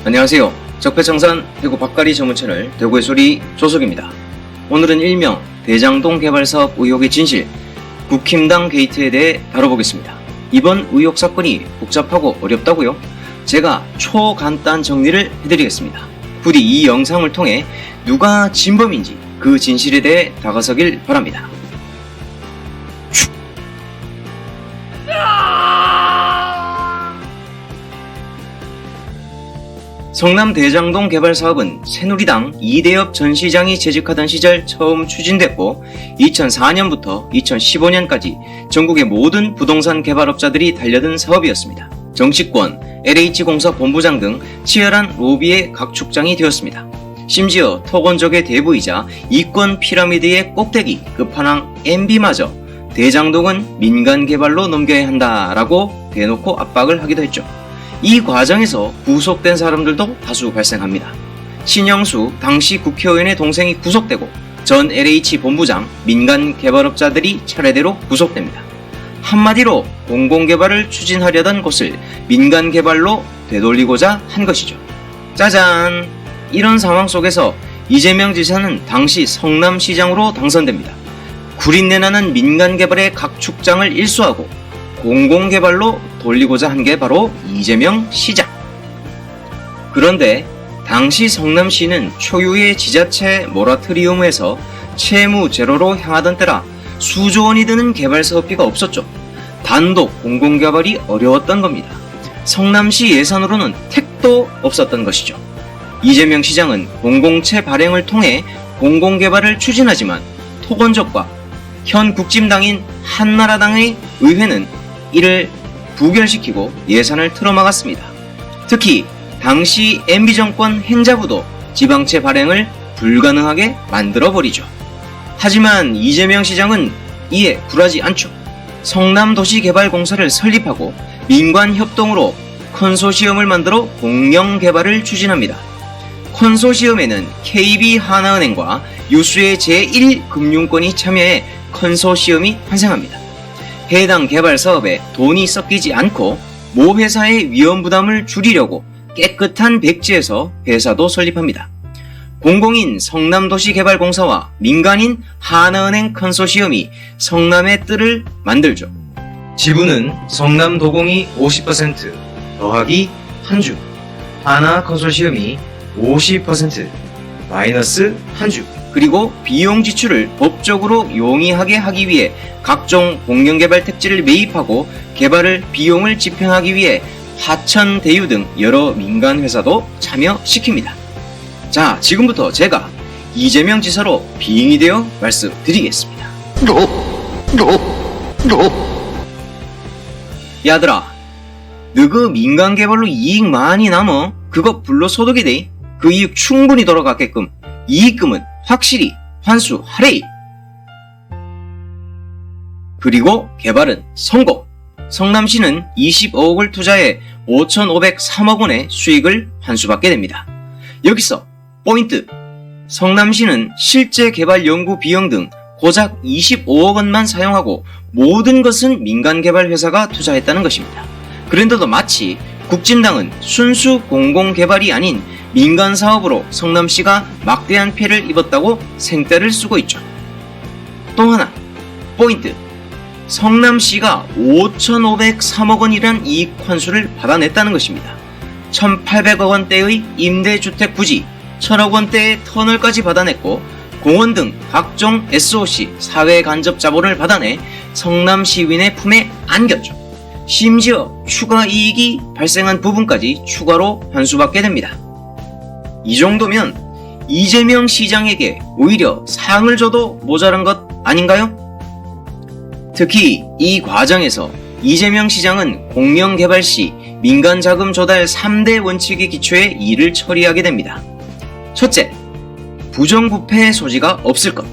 안녕하세요. 적폐청산 대구 밥가리 전문 채널 대구의 소리 조석입니다. 오늘은 일명 대장동 개발사업 의혹의 진실, 국힘당 게이트에 대해 다뤄보겠습니다. 이번 의혹 사건이 복잡하고 어렵다고요? 제가 초간단 정리를 해드리겠습니다. 부디 이 영상을 통해 누가 진범인지 그 진실에 대해 다가서길 바랍니다. 성남 대장동 개발 사업은 새누리당 이대엽 전 시장이 재직하던 시절 처음 추진됐고 2004년부터 2015년까지 전국의 모든 부동산 개발업자들이 달려든 사업이었습니다. 정치권, LH공사 본부장 등 치열한 로비의 각축장이 되었습니다. 심지어 토건족의 대부이자 이권 피라미드의 꼭대기 끝판왕 MB마저 대장동은 민간 개발로 넘겨야 한다라고 대놓고 압박을 하기도 했죠. 이 과정에서 구속된 사람들도 다수 발생합니다. 신영수 당시 국회의원의 동생이 구속되고 전 LH 본부장, 민간 개발업자들이 차례대로 구속됩니다. 한마디로 공공개발을 추진하려던 곳을 민간 개발로 되돌리고자 한 것이죠. 짜잔! 이런 상황 속에서 이재명 지사는 당시 성남시장으로 당선됩니다. 구린내나는 민간 개발의 각축장을 일소하고 공공개발로 돌리고자 한 게 바로 이재명 시장. 그런데 당시 성남시는 초유의 지자체 모라토리움에서 채무 제로로 향하던 때라 수조 원이 드는 개발 사업비가 없었죠. 단독 공공개발이 어려웠던 겁니다. 성남시 예산으로는 택도 없었던 것이죠. 이재명 시장은 공공채 발행을 통해 공공개발을 추진하지만 토건족과 현 국진당인 한나라당의 의회는 이를 부결시키고 예산을 틀어막았습니다. 특히 당시 MB정권 행자부도 지방채 발행을 불가능하게 만들어버리죠. 하지만 이재명 시장은 이에 굴하지 않죠. 성남도시개발공사를 설립하고 민관협동으로 컨소시엄을 만들어 공영개발을 추진합니다. 컨소시엄에는 KB하나은행과 유수의 제1금융권이 참여해 컨소시엄이 탄생합니다. 해당 개발 사업에 돈이 섞이지 않고 모 회사의 위험 부담을 줄이려고 깨끗한 백지에서 회사도 설립합니다. 공공인 성남도시개발공사와 민간인 하나은행 컨소시엄이 성남의 뜰을 만들죠. 지분은 성남도공이 50% 더하기 한주, 하나 컨소시엄이 50% 마이너스 한주, 그리고 비용 지출을 법적으로 용이하게 하기 위해 각종 공영개발 택지를 매입하고 개발을 비용을 집행하기 위해 하천 대유 등 여러 민간 회사도 참여시킵니다. 자, 지금부터 제가 이재명 지사로 빙의 되어 말씀드리겠습니다. 야들아, 너그 민간 개발로 이익 많이 남어? 그거 불로소득이 돼. 그 이익 충분히 돌아가게끔 이익금은 확실히 환수하래. 그리고 개발은 성공. 성남시는 25억을 투자해 5,503억 원의 수익을 환수받게 됩니다. 여기서 포인트. 성남시는 실제 개발 연구 비용 등 고작 25억 원만 사용하고 모든 것은 민간 개발 회사가 투자했다는 것입니다. 그런데도 마치 국진당은 순수 공공개발이 아닌 민간 사업으로 성남시가 막대한 피해를 입었다고 생떼를 쓰고 있죠. 또 하나, 포인트. 성남시가 5,503억 원이란 이익 환수를 받아냈다는 것입니다. 1,800억 원대의 임대주택 부지, 1,000억 원대의 터널까지 받아냈고 공원 등 각종 SOC 사회 간접 자본을 받아내 성남 시민의 품에 안겼죠. 심지어 추가 이익이 발생한 부분까지 추가로 환수받게 됩니다. 이 정도면 이재명 시장에게 오히려 상을 줘도 모자란 것 아닌가요? 특히 이 과정에서 이재명 시장은 공영개발 시 민간자금 조달 3대 원칙에 기초해 일을 처리하게 됩니다. 첫째, 부정부패의 소지가 없을 것.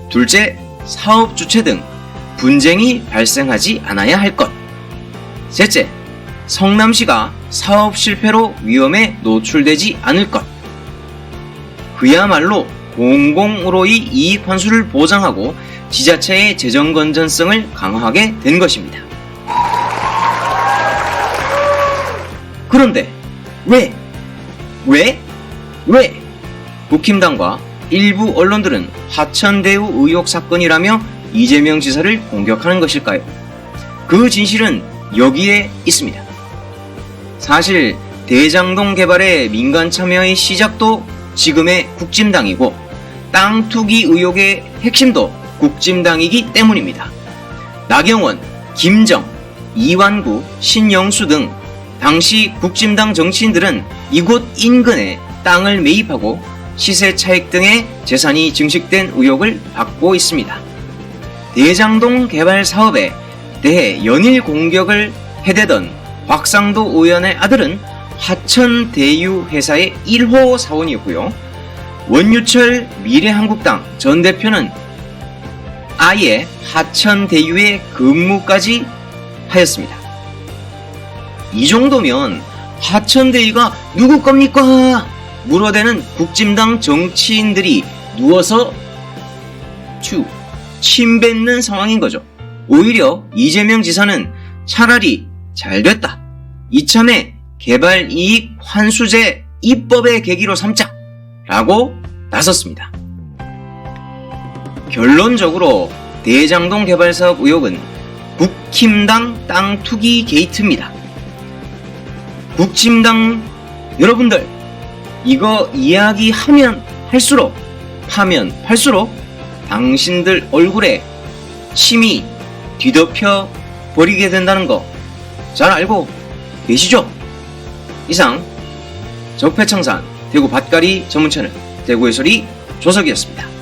둘째, 사업 주체 등 분쟁이 발생하지 않아야 할 것. 셋째, 성남시가 사업 실패로 위험에 노출되지 않을 것. 그야말로 공공으로의 이익 환수를 보장하고 지자체의 재정 건전성을 강화하게 된 것입니다. 그런데 왜? 국힘당과 일부 언론들은 화천대유 의혹 사건이라며 이재명 지사를 공격하는 것일까요? 그 진실은 여기에 있습니다. 사실 대장동 개발의 민간 참여의 시작도 지금의 국진당이고 땅 투기 의혹의 핵심도 국진당이기 때문입니다. 나경원, 김정, 이완구, 신영수 등 당시 국진당 정치인들은 이곳 인근에 땅을 매입하고 시세 차익 등의 재산이 증식된 의혹을 받고 있습니다. 대장동 개발 사업에 대해 연일 공격을 해대던 곽상도 의원의 아들은 화천대유 회사의 1호 사원이었고요. 원유철 미래한국당 전 대표는 아예 화천대유에 근무까지 하였습니다. 이 정도면 화천대유가 누구 겁니까? 물어대는 국진당 정치인들이 누워서 침 뱉는 상황인 거죠. 오히려 이재명 지사는 차라리 잘됐다, 이참에 개발이익 환수제 입법의 계기로 삼자 라고 나섰습니다. 결론적으로 대장동 개발사업 의혹은 국힘당 땅 투기 게이트입니다. 국힘당 여러분들, 이거 이야기하면 할수록, 파면 팔수록 당신들 얼굴에 침이 뒤덮여 버리게 된다는 거 잘 알고 계시죠? 이상 적폐청산 대구 밭갈이 전문 채널 대구의 소리 조석이었습니다.